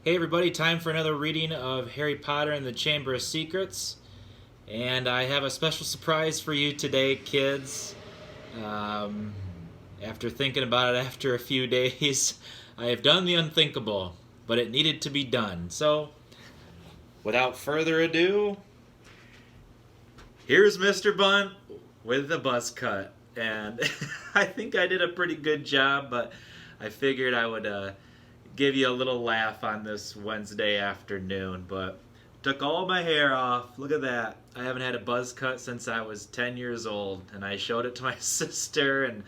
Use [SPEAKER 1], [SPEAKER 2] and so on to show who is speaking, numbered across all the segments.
[SPEAKER 1] Hey everybody, time for another reading of Harry Potter and the Chamber of Secrets. And I have a special surprise for you today, kids. Um, After thinking about it after a few days, I have done the unthinkable, but it needed to be done. So, without further ado, here's Mr. Bunt with the buzz cut. And I think I did a pretty good job, but I figured I would give you a little laugh on this Wednesday afternoon. But took all my hair off. Look at that. I haven't had a buzz cut since I was 10 years old. And I showed it to my sister and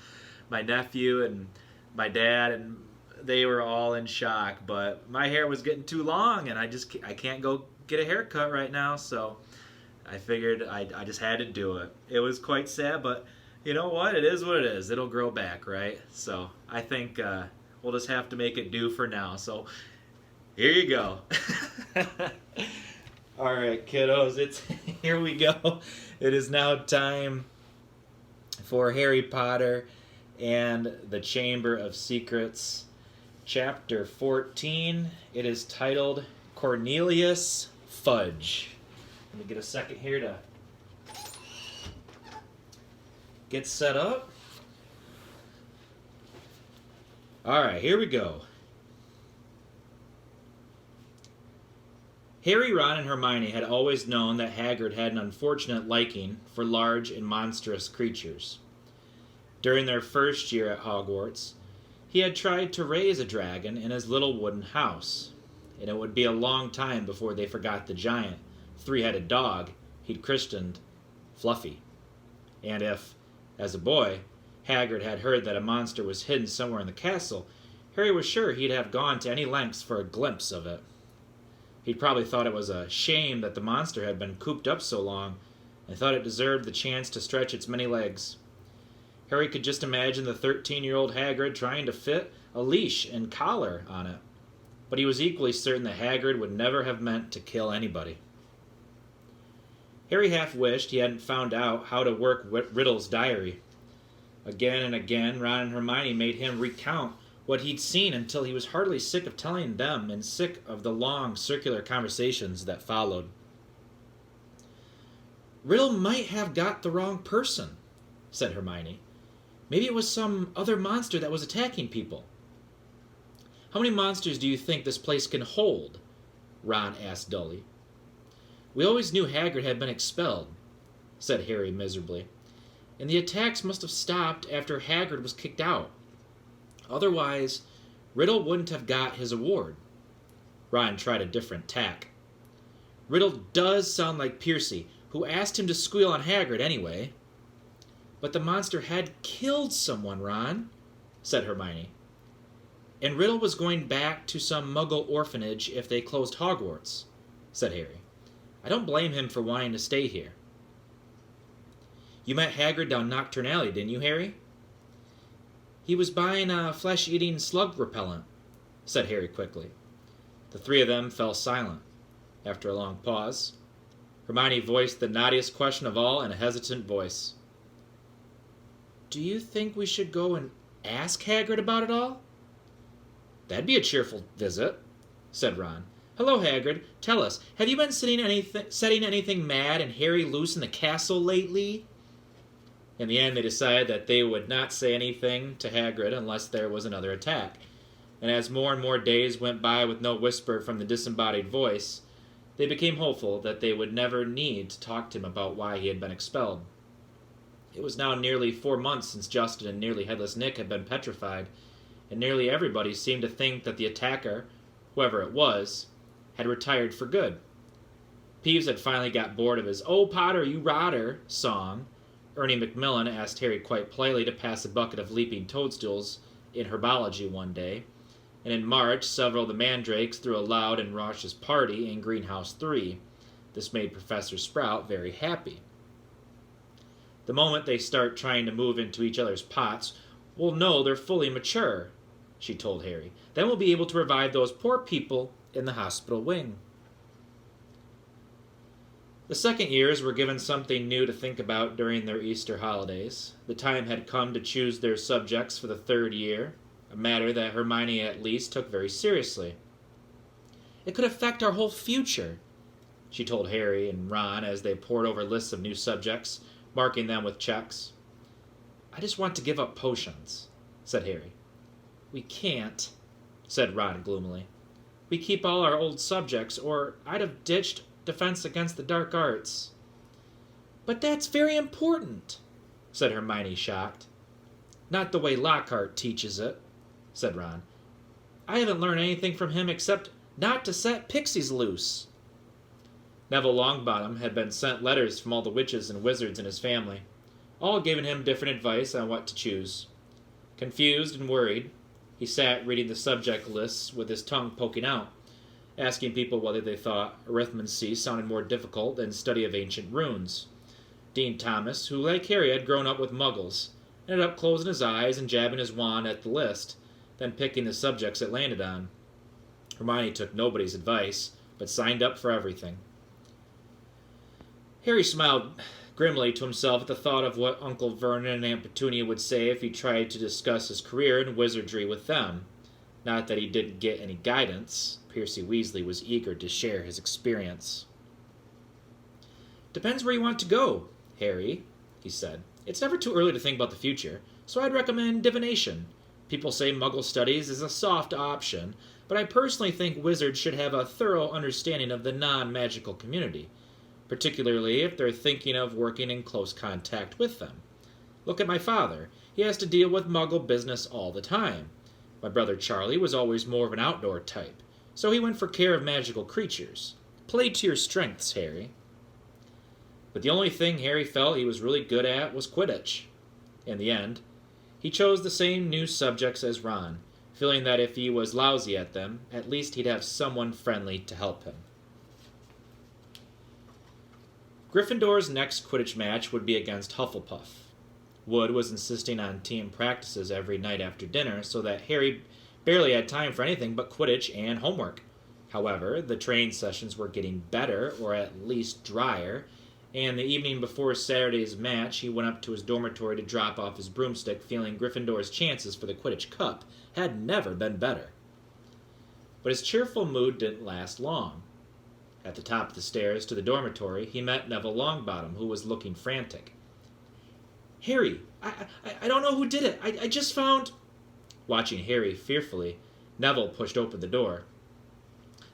[SPEAKER 1] my nephew and my dad, and they were all in shock. But my hair was getting too long, and I can't go get a haircut right now. So I figured I just had to do it. It was quite sad, but you know what? It is what it is. It'll grow back, right? So I think we'll just have to make it do for now. So here you go. All right, kiddos, it's here we go. It is now time for Harry Potter and the Chamber of Secrets, Chapter 14. It is titled Cornelius Fudge. Let me get a second here to get set up. Alright, here we go. Harry, Ron, and Hermione had always known that Hagrid had an unfortunate liking for large and monstrous creatures. During their first year at Hogwarts, he had tried to raise a dragon in his little wooden house, and it would be a long time before they forgot the giant, three-headed dog he'd christened Fluffy. And if, as a boy, Hagrid had heard that a monster was hidden somewhere in the castle, Harry was sure he'd have gone to any lengths for a glimpse of it. He'd probably thought it was a shame that the monster had been cooped up so long, and thought it deserved the chance to stretch its many legs. Harry could just imagine the 13-year-old Hagrid trying to fit a leash and collar on it, but he was equally certain that Hagrid would never have meant to kill anybody. Harry half wished he hadn't found out how to work Riddle's diary. Again and again, Ron and Hermione made him recount what he'd seen until he was heartily sick of telling them and sick of the long, circular conversations that followed. "Riddle might have got the wrong person," said Hermione. "Maybe it was some other monster that was attacking people." "How many monsters do you think this place can hold?" Ron asked dully. "We always knew Hagrid had been expelled," said Harry miserably. "And the attacks must have stopped after Hagrid was kicked out. Otherwise, Riddle wouldn't have got his award." Ron tried a different tack. "Riddle does sound like Percy, who asked him to squeal on Hagrid anyway." "But the monster had killed someone, Ron," said Hermione. "And Riddle was going back to some Muggle orphanage if they closed Hogwarts," said Harry. "I don't blame him for wanting to stay here." "You met Hagrid down Nocturne Alley, didn't you, Harry?" "He was buying a flesh-eating slug repellent," said Harry quickly. The three of them fell silent. After a long pause, Hermione voiced the naughtiest question of all in a hesitant voice. "Do you think we should go and ask Hagrid about it all?" "That'd be a cheerful visit," said Ron. "Hello, Hagrid. Tell us, have you been setting anything mad and hairy loose in the castle lately?" In the end, they decided that they would not say anything to Hagrid unless there was another attack. And as more and more days went by with no whisper from the disembodied voice, they became hopeful that they would never need to talk to him about why he had been expelled. It was now nearly 4 months since Justin and Nearly Headless Nick had been petrified, and nearly everybody seemed to think that the attacker, whoever it was, had retired for good. Peeves had finally got bored of his "Oh, Potter, you rotter" song. Ernie Macmillan asked Harry quite politely to pass a bucket of leaping toadstools in herbology one day, and in March several of the mandrakes threw a loud and raucous party in Greenhouse 3. This made Professor Sprout very happy. "The moment they start trying to move into each other's pots, we'll know they're fully mature," she told Harry. "Then we'll be able to revive those poor people in the hospital wing." The second years were given something new to think about during their Easter holidays. The time had come to choose their subjects for the third year, a matter that Hermione at least took very seriously. It could affect our whole future, she told Harry and Ron as they pored over lists of new subjects, marking them with checks. I just want to give up potions, said Harry. We can't, said Ron gloomily. We keep all our old subjects, or I'd have ditched Defense Against the Dark Arts. But that's very important, said Hermione, shocked. Not the way Lockhart teaches it, said Ron. I haven't learned anything from him except not to set pixies loose. Neville Longbottom had been sent letters from all the witches and wizards in his family, all giving him different advice on what to choose. Confused and worried, he sat reading the subject lists with his tongue poking out, asking people whether they thought arithmancy sounded more difficult than study of ancient runes. Dean Thomas, who like Harry had grown up with muggles, ended up closing his eyes and jabbing his wand at the list, then picking the subjects it landed on. Hermione took nobody's advice, but signed up for everything. Harry smiled grimly to himself at the thought of what Uncle Vernon and Aunt Petunia would say if he tried to discuss his career in wizardry with them. Not that he didn't get any guidance. Percy Weasley was eager to share his experience. Depends where you want to go, Harry, he said. It's never too early to think about the future, so I'd recommend divination. People say Muggle studies is a soft option, but I personally think wizards should have a thorough understanding of the non-magical community, particularly if they're thinking of working in close contact with them. Look at my father. He has to deal with Muggle business all the time. My brother Charlie was always more of an outdoor type, so he went for care of magical creatures. Play to your strengths, Harry. But the only thing Harry felt he was really good at was Quidditch. In the end, he chose the same new subjects as Ron, feeling that if he was lousy at them, at least he'd have someone friendly to help him. Gryffindor's next Quidditch match would be against Hufflepuff. Wood was insisting on team practices every night after dinner so that Harry barely had time for anything but Quidditch and homework. However, the training sessions were getting better, or at least drier, and the evening before Saturday's match, he went up to his dormitory to drop off his broomstick, feeling Gryffindor's chances for the Quidditch Cup had never been better. But his cheerful mood didn't last long. At the top of the stairs to the dormitory, he met Neville Longbottom, who was looking frantic. Harry, I don't know who did it. I just found... Watching Harry fearfully, Neville pushed open the door.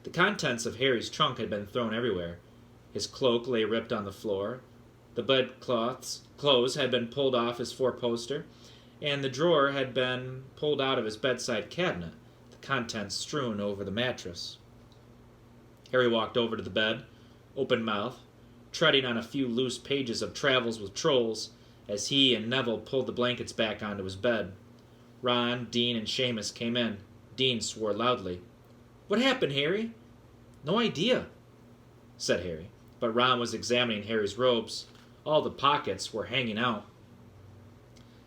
[SPEAKER 1] The contents of Harry's trunk had been thrown everywhere. His cloak lay ripped on the floor. The clothes had been pulled off his four-poster, and the drawer had been pulled out of his bedside cabinet, the contents strewn over the mattress. Harry walked over to the bed, open-mouthed, treading on a few loose pages of Travels with Trolls, as he and Neville pulled the blankets back onto his bed. Ron, Dean, and Seamus came in. Dean swore loudly. "What happened, Harry?" "No idea," said Harry, but Ron was examining Harry's robes. All the pockets were hanging out.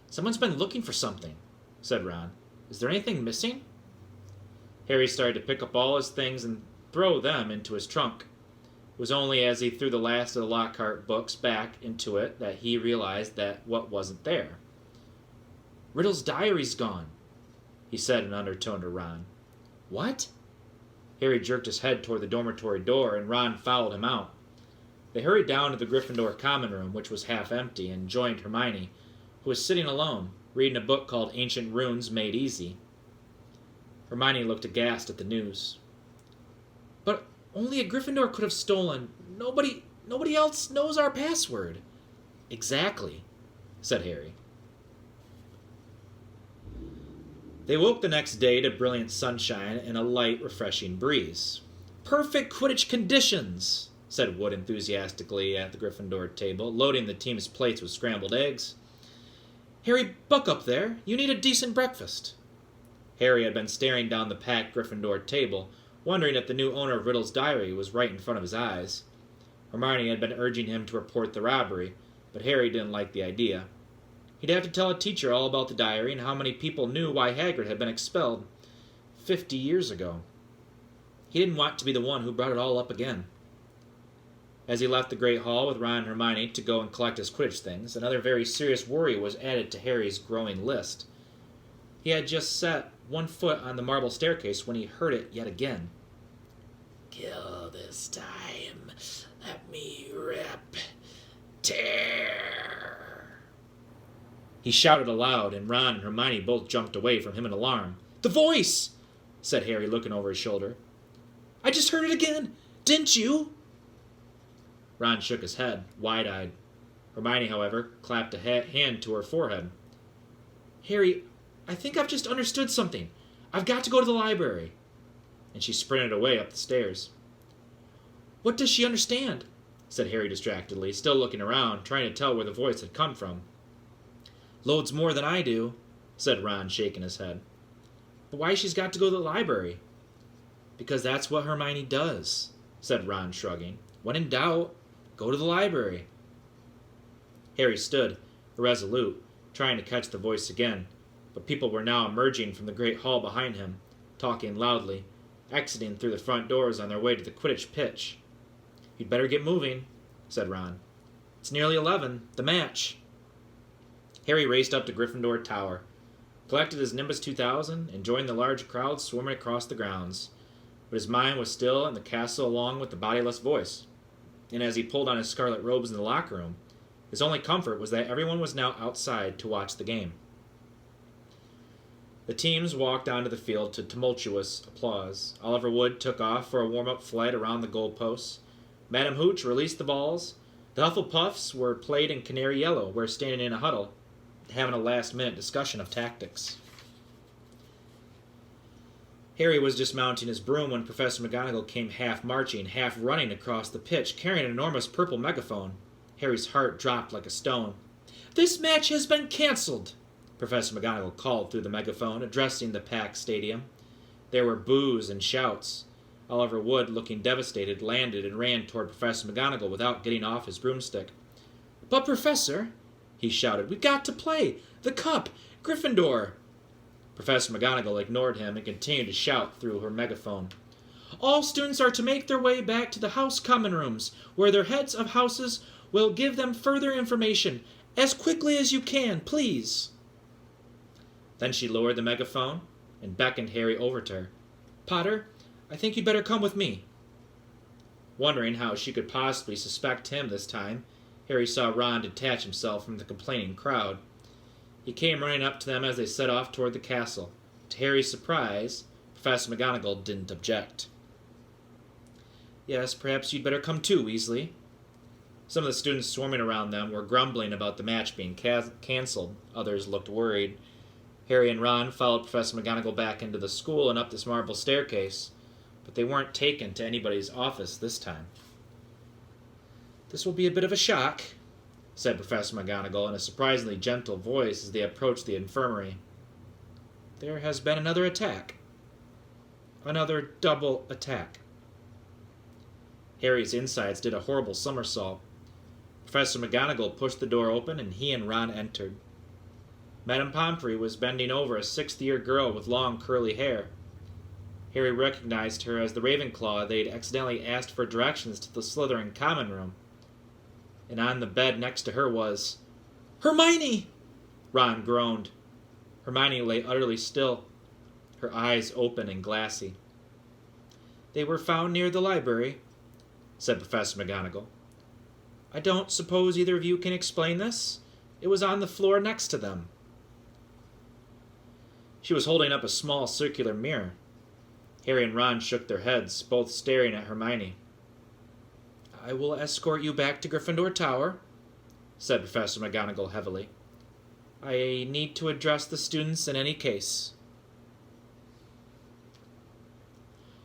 [SPEAKER 1] "Someone's been looking for something," said Ron. "Is there anything missing?" Harry started to pick up all his things and throw them into his trunk. It was only as he threw the last of the Lockhart books back into it that he realized that what wasn't there. "Riddle's diary's gone," he said in undertone to Ron. "What?" Harry jerked his head toward the dormitory door, and Ron followed him out. They hurried down to the Gryffindor common room, which was half empty, and joined Hermione, who was sitting alone, reading a book called Ancient Runes Made Easy. Hermione looked aghast at the news. "But only a Gryffindor could have stolen. Nobody else knows our password." "Exactly," said Harry. They woke the next day to brilliant sunshine and a light, refreshing breeze. "Perfect Quidditch conditions," said Wood enthusiastically at the Gryffindor table, loading the team's plates with scrambled eggs. "Harry, buck up there. You need a decent breakfast." Harry had been staring down the packed Gryffindor table, wondering if the new owner of Riddle's diary was right in front of his eyes. Hermione had been urging him to report the robbery, but Harry didn't like the idea. He'd have to tell a teacher all about the diary and how many people knew why Hagrid had been expelled 50 years ago. He didn't want to be the one who brought it all up again. As he left the Great Hall with Ron and Hermione to go and collect his Quidditch things, another very serious worry was added to Harry's growing list. He had just set one foot on the marble staircase when he heard it yet again. Kill this time. Let me rip. Tear. He shouted aloud, and Ron and Hermione both jumped away from him in alarm. The voice! Said Harry, looking over his shoulder. I just heard it again. Didn't you? Ron shook his head, wide-eyed. Hermione, however, clapped a hand to her forehead. Harry, I think I've just understood something. I've got to go to the library. And she sprinted away up the stairs. What does she understand? Said Harry distractedly, still looking around, trying to tell where the voice had come from. Loads more than I do, said Ron, shaking his head. But why she's got to go to the library? Because that's what Hermione does, said Ron, shrugging. When in doubt, go to the library. Harry stood, irresolute, trying to catch the voice again, but people were now emerging from the great hall behind him, talking loudly, exiting through the front doors on their way to the Quidditch pitch. You'd better get moving, said Ron. It's nearly 11, the match. Harry raced up to Gryffindor Tower, collected his Nimbus 2000, and joined the large crowd swarming across the grounds. But his mind was still in the castle along with the bodiless voice, and as he pulled on his scarlet robes in the locker room, his only comfort was that everyone was now outside to watch the game. The teams walked onto the field to tumultuous applause. Oliver Wood took off for a warm-up flight around the goalposts. Madam Hooch released the balls. The Hufflepuffs were played in canary yellow, where standing in a huddle, having a last-minute discussion of tactics. Harry was dismounting his broom when Professor McGonagall came half-marching, half-running across the pitch, carrying an enormous purple megaphone. Harry's heart dropped like a stone. This match has been cancelled, Professor McGonagall called through the megaphone, addressing the packed stadium. There were boos and shouts. Oliver Wood, looking devastated, landed and ran toward Professor McGonagall without getting off his broomstick. But, Professor, he shouted, we've got to play! The cup! Gryffindor! Professor McGonagall ignored him and continued to shout through her megaphone. All students are to make their way back to the house common rooms, where their heads of houses will give them further information. As quickly as you can, please. Then she lowered the megaphone and beckoned Harry over to her. Potter, I think you'd better come with me. Wondering how she could possibly suspect him this time, Harry saw Ron detach himself from the complaining crowd. He came running up to them as they set off toward the castle. To Harry's surprise, Professor McGonagall didn't object. Yes, perhaps you'd better come too, Weasley. Some of the students swarming around them were grumbling about the match being cancelled. Others looked worried. Harry and Ron followed Professor McGonagall back into the school and up this marble staircase, but they weren't taken to anybody's office this time. This will be a bit of a shock, said Professor McGonagall in a surprisingly gentle voice as they approached the infirmary. There has been another attack. Another double attack. Harry's insides did a horrible somersault. Professor McGonagall pushed the door open, and he and Ron entered. Madame Pomfrey was bending over a sixth-year girl with long curly hair. Harry recognized her as the Ravenclaw they'd accidentally asked for directions to the Slytherin common room. And on the bed next to her was... Hermione! Ron groaned. Hermione lay utterly still, her eyes open and glassy. They were found near the library, said Professor McGonagall. I don't suppose either of you can explain this? It was on the floor next to them. She was holding up a small circular mirror. Harry and Ron shook their heads, both staring at Hermione. I will escort you back to Gryffindor Tower, said Professor McGonagall heavily. I need to address the students in any case.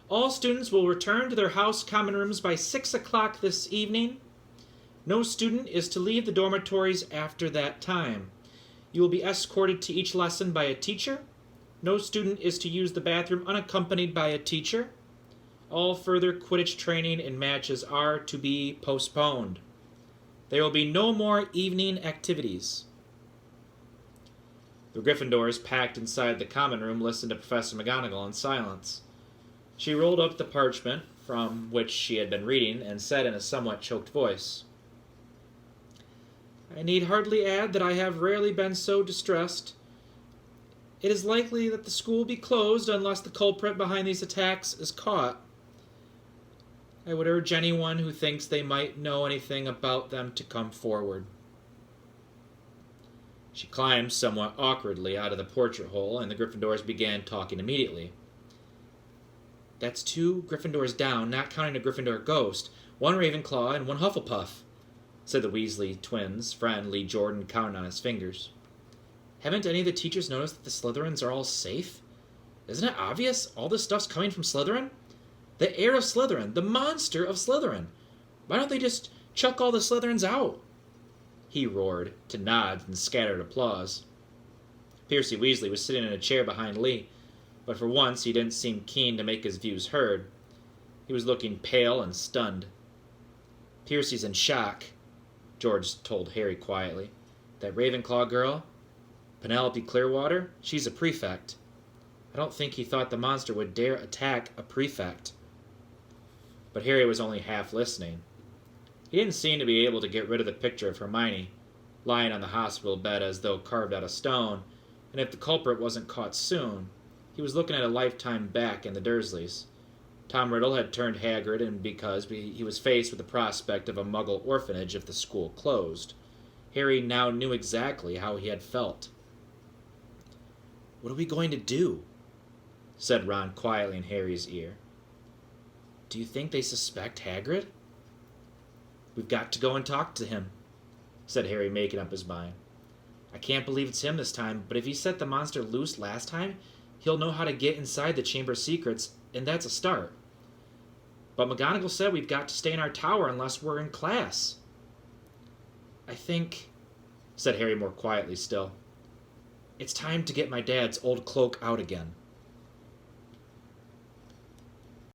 [SPEAKER 1] All students will return to their house common rooms by 6 o'clock this evening. No student is to leave the dormitories after that time. You will be escorted to each lesson by a teacher. No student is to use the bathroom unaccompanied by a teacher. All further Quidditch training and matches are to be postponed. There will be no more evening activities. The Gryffindors packed inside the common room listened to Professor McGonagall in silence. She rolled up the parchment from which she had been reading and said in a somewhat choked voice, I need hardly add that I have rarely been so distressed. It is likely that the school will be closed unless the culprit behind these attacks is caught. I would urge anyone who thinks they might know anything about them to come forward. She climbed somewhat awkwardly out of the portrait hole, and the Gryffindors began talking immediately. That's 2 Gryffindors down, not counting a Gryffindor ghost, 1 Ravenclaw and 1 Hufflepuff, said the Weasley twins' friend Lee Jordan, counting on his fingers. Haven't any of the teachers noticed that the Slytherins are all safe? Isn't it obvious all this stuff's coming from Slytherin? The heir of Slytherin, the monster of Slytherin. Why don't they just chuck all the Slytherins out? He roared, to nods and scattered applause. Percy Weasley was sitting in a chair behind Lee, but for once he didn't seem keen to make his views heard. He was looking pale and stunned. Percy's in shock, George told Harry quietly. That Ravenclaw girl, Penelope Clearwater, she's a prefect. I don't think he thought the monster would dare attack a prefect. But Harry was only half listening. He didn't seem to be able to get rid of the picture of Hermione, lying on the hospital bed as though carved out of stone, and if the culprit wasn't caught soon, he was looking at a lifetime back in the Dursleys. Tom Riddle had turned Hagrid, and because he was faced with the prospect of a Muggle orphanage if the school closed, Harry now knew exactly how he had felt. "What are we going to do?" said Ron quietly in Harry's ear. "Do you think they suspect Hagrid?" "We've got to go and talk to him," said Harry, making up his mind. "I can't believe it's him this time, but if he set the monster loose last time, he'll know how to get inside the Chamber of Secrets, and that's a start. But McGonagall said we've got to stay in our tower unless we're in class." "I think," said Harry more quietly still, "it's time to get my dad's old cloak out again."